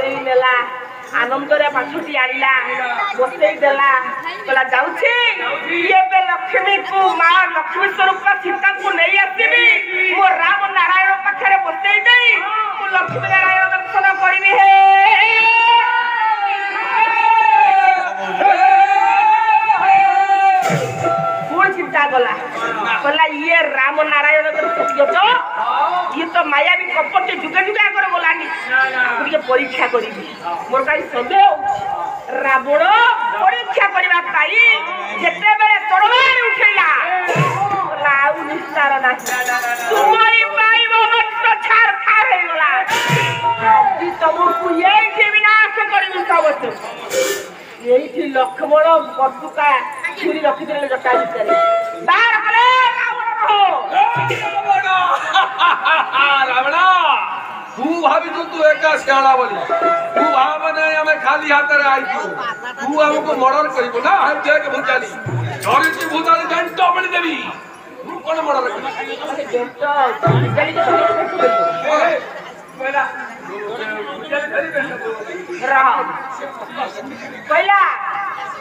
करेई नेला आनंद रे पाछुटी आनिला बसई देला बोला जाउछी ये बे लक्ष्मी को मां लक्ष्मी स्वरूप का सीता को नहीं आसीबी मो राम नारायण पाखरे बसई देई मो लक्ष्मी नारायण दर्शन करिबी हे पूर्ण चिंता गला बोला ये राम नारायण ये तो माया भी कपट जुगे जुगे कर बोलानी तुझे परीक्षा करी मोर कहीं सन्देह रावण परीक्षा करने जिते बेले तलवार उठेला लाउ निस्तार ना तुम्हारी पाई मत छार खार हो गला आज तुमको यही विनाश करी सब यही लक्ष्मण बटुका छुरी रखी देले जटा भितर बाहर करे रावण तू भाभी तू एका सियाणा बोली तू भावने हमें खाली हाथ रे आई तू हमको मर्डर करिबो ना हम देख भूताली धरिची भूताली दंड बळी देबी तू कोन मर्डर पहिला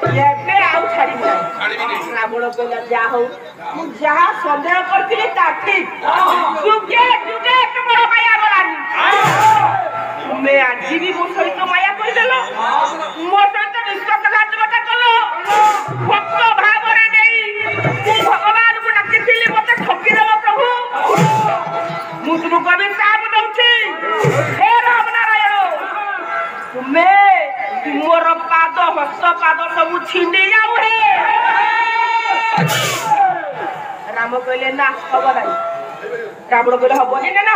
ଏବେ ଆଉ ଛାଡ଼ିବି ରାବଣ କହିଲା ଯାହା ହଉ ମୁଁ ଯାହା ସନ୍ଦେହ କରିଥିଲି ତା ଠିକ ଯୁଗେ ଯୁଗେ ତୁମର ମାୟା ଗଲାନି ତୁମେ ଆଜି ବି ମୋ ସହିତ ମାୟା କରିଦେଲ ମୋ ସହିତ ନିଶ୍ୱାସଘାତକତା କଲ ଭକ୍ତ ଭାବରେ ନେଇ ମୁଁ ଭଗବାନଙ୍କୁ ଡାକିଥିଲି ମତେ ଠକିଦେବ ପ୍ରଭୁ ମୁଁ ତୁମକୁ ଏବେ ସାପ ଦଉଛି ହେ ରାମ ନାରାୟଣ ତୁମେ मोर पाद हस्त पाद सब छीनी जाऊ हे राम कहले ना हब नहीं रावण कहले हबनी ना